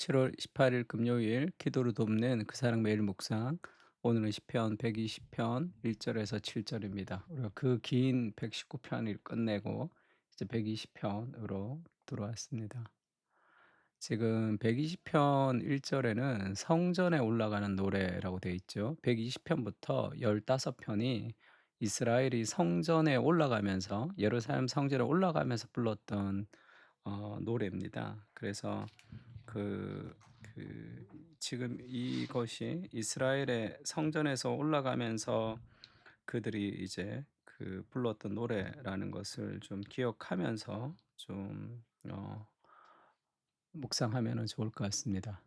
7월 18일 금요일 기도로 돕는 그 사랑 매일 묵상. 오늘은 시편 120편 1절에서 7절입니다. 우리가 그 긴 119편을 끝내고 이제 120편으로 들어왔습니다. 지금 120편 1절에는 성전에 올라가는 노래라고 되어 있죠. 120편부터 15편이 이스라엘이 성전에 올라가면서 예루살렘 성전에 올라가면서 불렀던 노래입니다. 그래서 그, 그 지금 이것이 이스라엘의 성전에서 올라가면서 그들이 이제 그 불렀던 노래라는 것을 좀 기억하면서 좀 묵상하면 좋을 것 같습니다.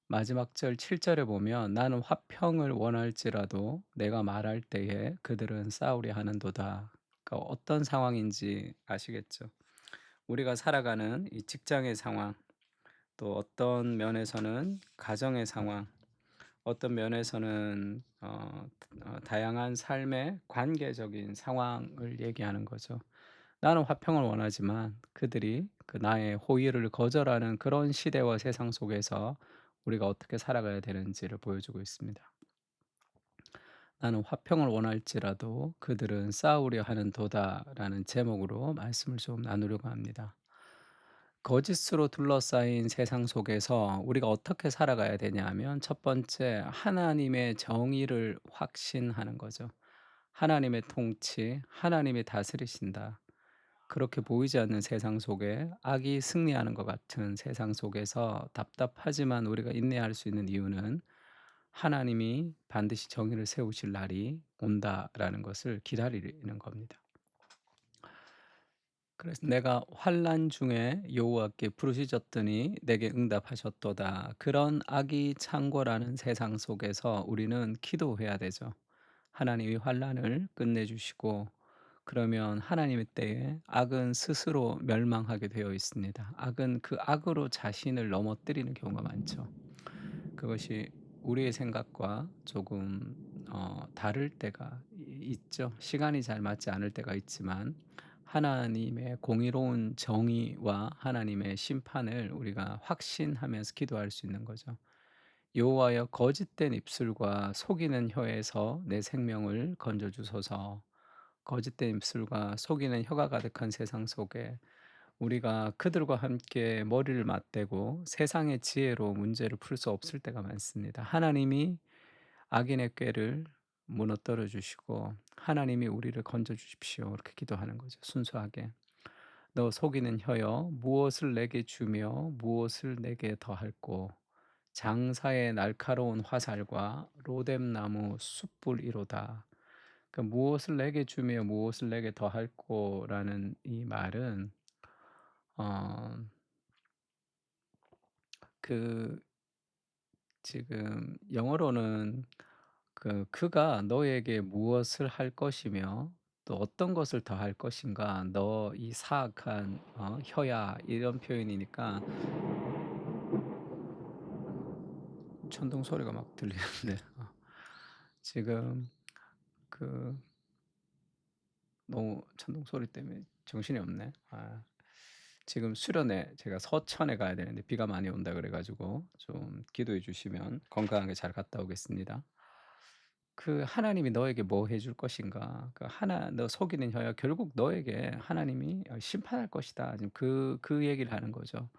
마지막 절 7절에 보면 나는 화평을 원할지라도 내가 말할 때에 그들은 싸우려 하는도다. 그러니까 어떤 상황인지 아시겠죠? 우리가 살아가는 이 직장의 상황, 또 어떤 면에서는 가정의 상황, 어떤 면에서는 다양한 삶의 관계적인 상황을 얘기하는 거죠. 나는 화평을 원하지만 그들이 그 나의 호의를 거절하는 그런 시대와 세상 속에서 우리가 어떻게 살아가야 되는지를 보여주고 있습니다. 나는 화평을 원할지라도 그들은 싸우려 하는도다라는 제목으로 말씀을 좀 나누려고 합니다. 거짓으로 둘러싸인 세상 속에서 우리가 어떻게 살아가야 되냐 하면 첫 번째 하나님의 정의를 확신하는 거죠. 하나님의 통치, 하나님이 다스리신다. 그렇게 보이지 않는 세상 속에 악이 승리하는 것 같은 세상 속에서 답답하지만 우리가 인내할 수 있는 이유는 하나님이 반드시 정의를 세우실 날이 온다라는 것을 기다리는 겁니다. 그래서 내가 환난 중에 여호와께 부르짖었더니 내게 응답하셨도다. 그런 악이 창궐하는 세상 속에서 우리는 기도해야 되죠. 하나님이 환난을 끝내주시고 그러면 하나님의 때에 악은 스스로 멸망하게 되어 있습니다. 악은 그 악으로 자신을 넘어뜨리는 경우가 많죠. 그것이 우리의 생각과 조금 다를 때가 있죠. 시간이 잘 맞지 않을 때가 있지만 하나님의 공의로운 정의와 하나님의 심판을 우리가 확신하면서 기도할 수 있는 거죠. 여호와여 거짓된 입술과 속이는 혀에서 내 생명을 건져 주소서. 거짓된 입술과 속이는 혀가 가득한 세상 속에 우리가 그들과 함께 머리를 맞대고 세상의 지혜로 문제를 풀 수 없을 때가 많습니다. 하나님이 악인의 꾀를 무너뜨려 주시고 하나님이 우리를 건져 주십시오. 이렇게 기도하는 거죠. 순수하게. 너 속이는 혀여 무엇을 내게 주며 무엇을 내게 더할꼬 장사의 날카로운 화살과 로뎀나무 숯불이로다. 그 무엇을 내게 주며 무엇을 내게 더할꼬라는 이 말은 어 그 지금 영어로는 그가 너에게 무엇을 할 것이며 또 어떤 것을 더할 것인가 너 이 사악한 혀야 이런 표현이니까 천둥 소리가 막 들리는데 지금 그 너무 천둥 소리 때문에 정신이 없네. 지금 수련회 제가 서천에 가야 되는데 비가 많이 온다 그래 가지고 좀 기도해 주시면 건강하게 잘 갔다 오겠습니다. 그 하나님이 너에게 뭐 해줄 것인가? 그 하나 너 속이는 혀야 결국 너에게 하나님이 심판할 것이다. 지금 그 얘기를 하는 거죠.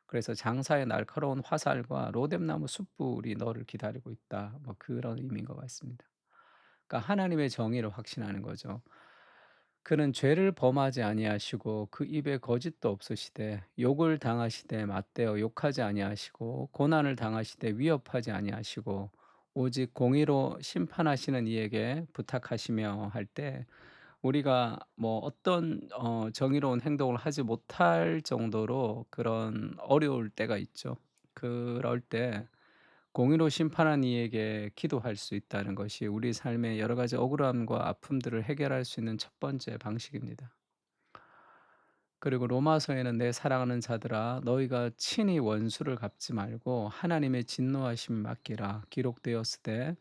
그래서 장사의 날카로운 화살과 로뎀나무 숯불이 너를 기다리고 있다. 뭐 그런 의미인 것 같습니다. 그러니까 하나님의 정의를 확신하는 거죠. 그는 죄를 범하지 아니하시고 그 입에 거짓도 없으시되 욕을 당하시되 맞대어 욕하지 아니하시고 고난을 당하시되 위협하지 아니하시고 오직 공의로 심판하시는 이에게 부탁하시며 할 때 우리가 뭐 어떤 정의로운 행동을 하지 못할 정도로 그런 어려울 때가 있죠. 그럴 때 공의로 심판한 이에게 기도할 수 있다는 것이 우리 삶의 여러 가지 억울함과 아픔들을 해결할 수 있는 첫 번째 방식입니다. 그리고 로마서에는 내 사랑하는 자들아 너희가 친히 원수를 갚지 말고 하나님의 진노하심 맡기라 기록되었으되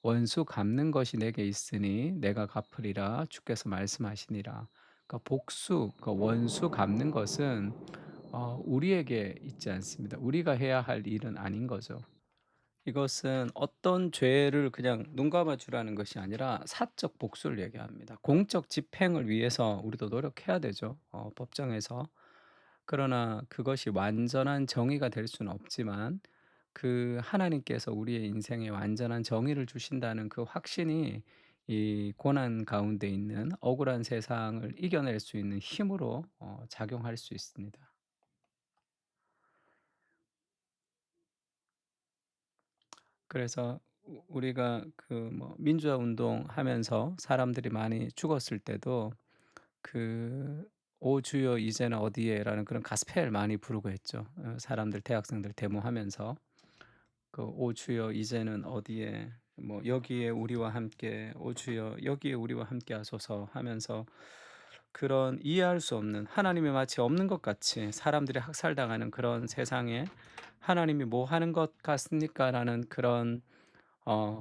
원수 갚는 것이 내게 있으니 내가 갚으리라 주께서 말씀하시니라. 그러니까 복수, 원수 갚는 것은 우리에게 있지 않습니다. 우리가 해야 할 일은 아닌 거죠. 이것은 어떤 죄를 그냥 눈 감아 주라는 것이 아니라 사적 복수를 얘기합니다. 공적 집행을 위해서 우리도 노력해야 되죠, 법정에서. 그러나 그것이 완전한 정의가 될 수는 없지만 그 하나님께서 우리의 인생에 완전한 정의를 주신다는 그 확신이 이 고난 가운데 있는 억울한 세상을 이겨낼 수 있는 힘으로 작용할 수 있습니다. 그래서 우리가 그 뭐 민주화 운동하면서 사람들이 많이 죽었을 때도 그 "오 주여 이제는 어디에?"라는 그런 가스펠 많이 부르고 했죠. 사람들 대학생들 데모하면서 그 "오 주여 이제는 어디에?" 뭐 "여기에 우리와 함께 오 주여 여기에 우리와 함께 하소서." 하면서 그런 이해할 수 없는 하나님이 마치 없는 것 같이 사람들이 학살당하는 그런 세상에 '하나님이 뭐 하는 것 같습니까?'라는 그런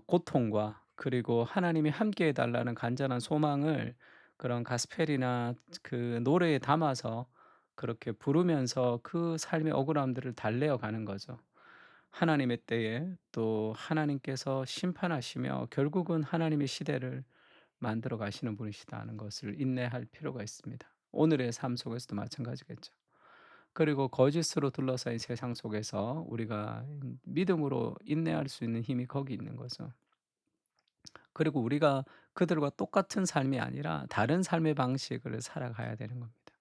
고통과 그리고 하나님이 함께 해 달라는 간절한 소망을 그런 가스펠이나 그 노래에 담아서 그렇게 부르면서 그 삶의 억울함들을 달래어 가는 거죠. 하나님의 때에 또 하나님께서 심판하시며 결국은 하나님의 시대를 만들어 가시는 분이시다는 것을 인내할 필요가 있습니다. 오늘의 삶 속에서도 마찬가지겠죠. 그리고 거짓으로 둘러싸인 세상 속에서 우리가 믿음으로 인내할 수 있는 힘이 거기 있는 거죠. 그리고 우리가 그들과 똑같은 삶이 아니라 다른 삶의 방식을 살아가야 되는 겁니다.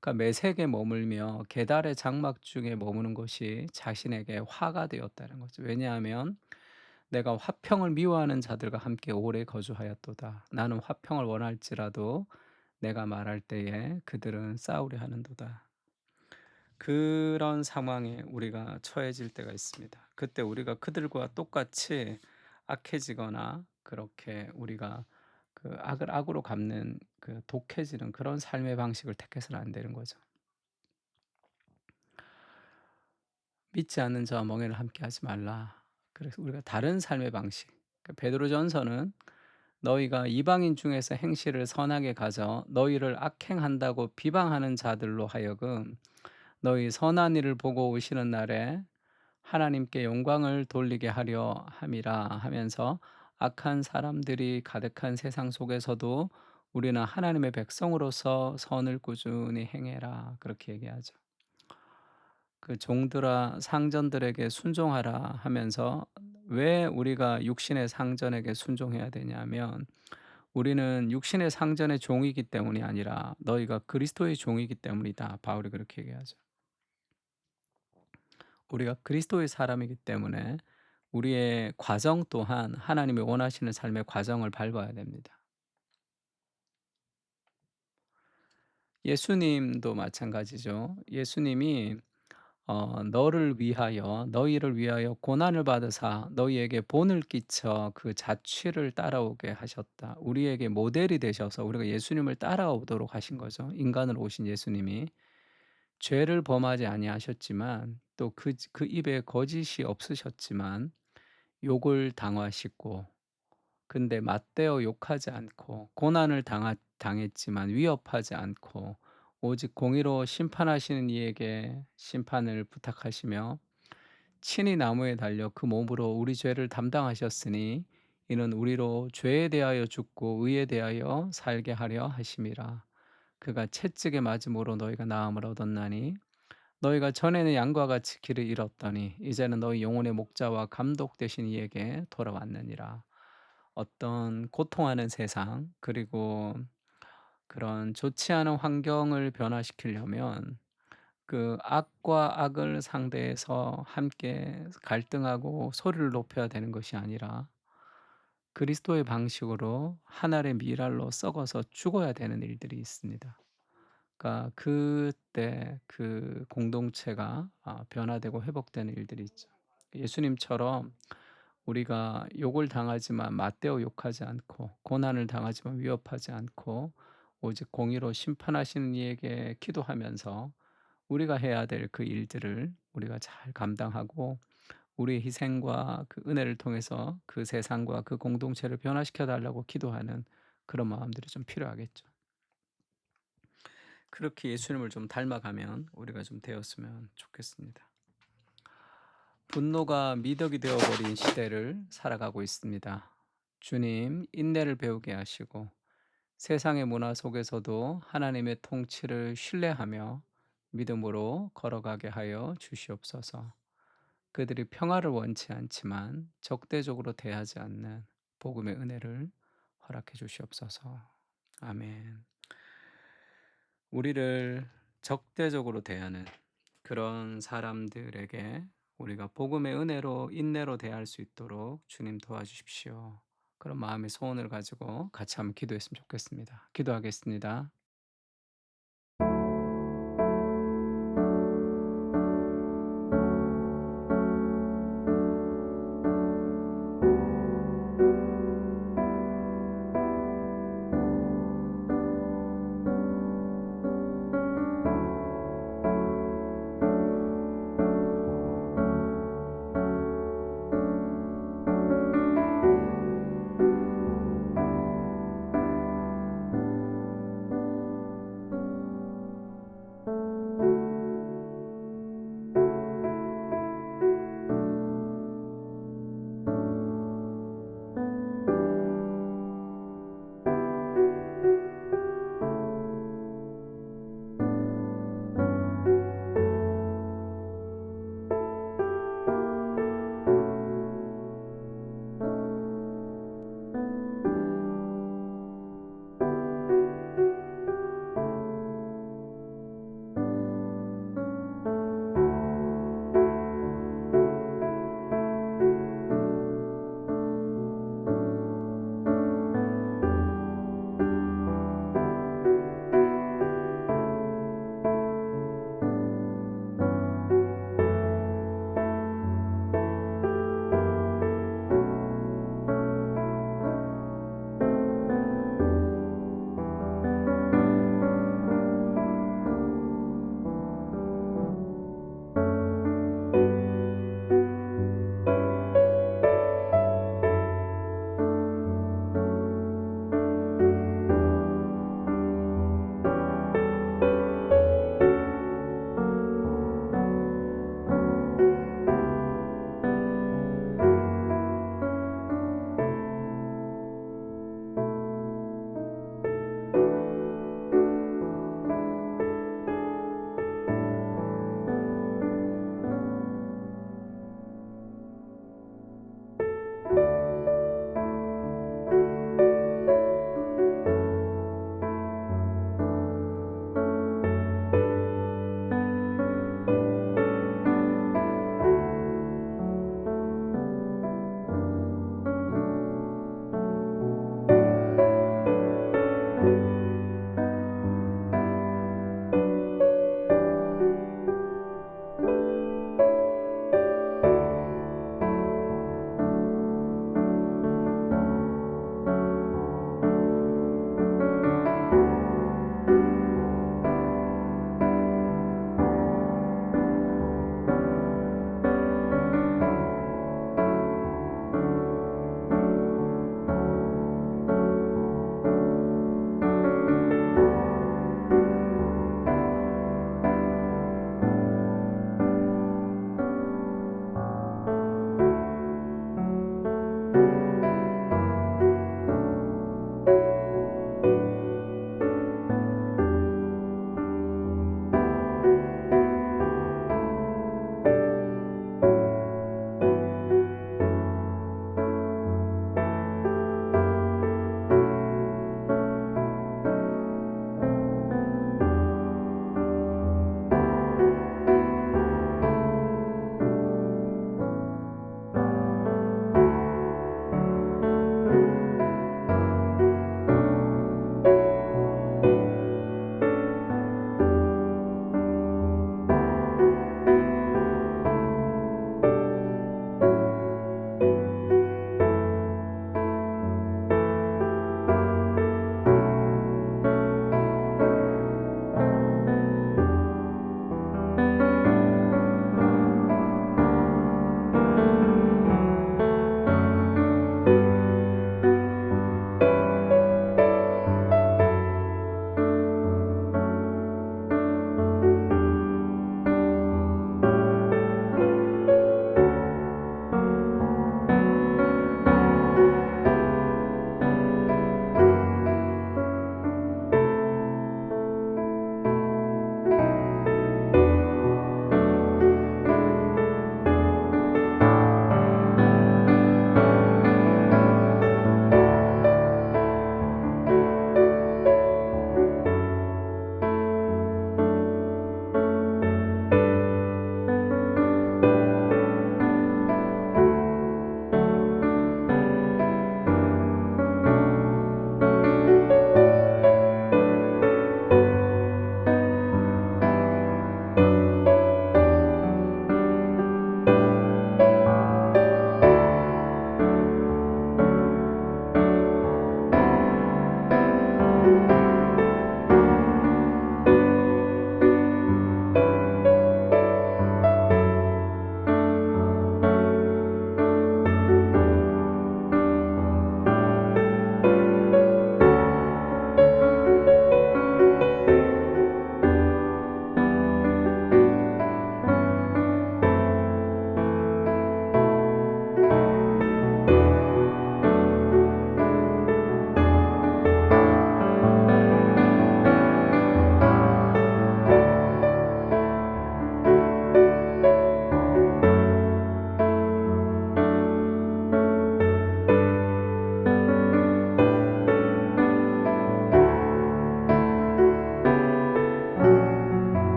그러니까 매색에 머물며 계달의 장막 중에 머무는 것이 자신에게 화가 되었다는 거죠. 왜냐하면 내가 화평을 미워하는 자들과 함께 오래 거주하였도다. 나는 화평을 원할지라도 내가 말할 때에 그들은 싸우려 하는도다. 그런 상황에 우리가 처해질 때가 있습니다. 그때 우리가 그들과 똑같이 악해지거나 그렇게 우리가 그 악을 악으로 갚는 그 독해지는 그런 삶의 방식을 택해서는 안 되는 거죠. 믿지 않는 자와 멍에를 함께 하지 말라. 그래서 우리가 다른 삶의 방식. 그 베드로전서는 너희가 이방인 중에서 행실을 선하게 가져 너희를 악행한다고 비방하는 자들로 하여금 너희 선한 일을 보고 오시는 날에 하나님께 영광을 돌리게 하려 함이라 하면서 악한 사람들이 가득한 세상 속에서도 우리는 하나님의 백성으로서 선을 꾸준히 행해라. 그렇게 얘기하죠. 그 종들아 상전들에게 순종하라 하면서 왜 우리가 육신의 상전에게 순종해야 되냐면 우리는 육신의 상전의 종이기 때문이 아니라 너희가 그리스도의 종이기 때문이다. 바울이 그렇게 얘기하죠. 우리가 그리스도의 사람이기 때문에 우리의 과정 또한 하나님이 원하시는 삶의 과정을 밟아야 됩니다. 예수님도 마찬가지죠. 예수님이 너를 위하여 너희를 위하여 고난을 받으사 너희에게 본을 끼쳐 그 자취를 따라오게 하셨다. 우리에게 모델이 되셔서 우리가 예수님을 따라오도록 하신 거죠. 인간으로 오신 예수님이 죄를 범하지 아니하셨지만 또 그 입에 거짓이 없으셨지만 욕을 당하시고 근데 맞대어 욕하지 않고 고난을 당했지만 위협하지 않고 오직 공의로 심판하시는 이에게 심판을 부탁하시며 친히 나무에 달려 그 몸으로 우리 죄를 담당하셨으니 이는 우리로 죄에 대하여 죽고 의에 대하여 살게 하려 하심이라. 그가 채찍에 맞음으로 너희가 나음을 얻었나니 너희가 전에는 양과 같이 길을 잃었더니 이제는 너희 영혼의 목자와 감독 되신 이에게 돌아왔느니라. 어떤 고통하는 세상 그리고 그런 좋지 않은 환경을 변화시키려면 그 악과 악을 상대해서 함께 갈등하고 소리를 높여야 되는 것이 아니라 그리스도의 방식으로 한 알의 밀알로 썩어서 죽어야 되는 일들이 있습니다. 그러니까 그때 그 공동체가 변화되고 회복되는 일들이 있죠. 예수님처럼 우리가 욕을 당하지만 맞대어 욕하지 않고 고난을 당하지만 위협하지 않고 오직 공의로 심판하시는 이에게 기도하면서 우리가 해야 될 그 일들을 우리가 잘 감당하고 우리의 희생과 그 은혜를 통해서 그 세상과 그 공동체를 변화시켜 달라고 기도하는 그런 마음들이 좀 필요하겠죠. 그렇게 예수님을 좀 닮아가면 우리가 좀 되었으면 좋겠습니다. 분노가 미덕이 되어 버린 시대를 살아가고 있습니다. 주님 인내를 배우게 하시고 세상의 문화 속에서도 하나님의 통치를 신뢰하며 믿음으로 걸어가게 하여 주시옵소서. 그들이 평화를 원치 않지만 적대적으로 대하지 않는 복음의 은혜를 허락해 주시옵소서. 아멘. 우리를 적대적으로 대하는 그런 사람들에게 우리가 복음의 은혜로 인내로 대할 수 있도록 주님 도와주십시오. 그런 마음의 소원을 가지고 같이 한번 기도했으면 좋겠습니다. 기도하겠습니다.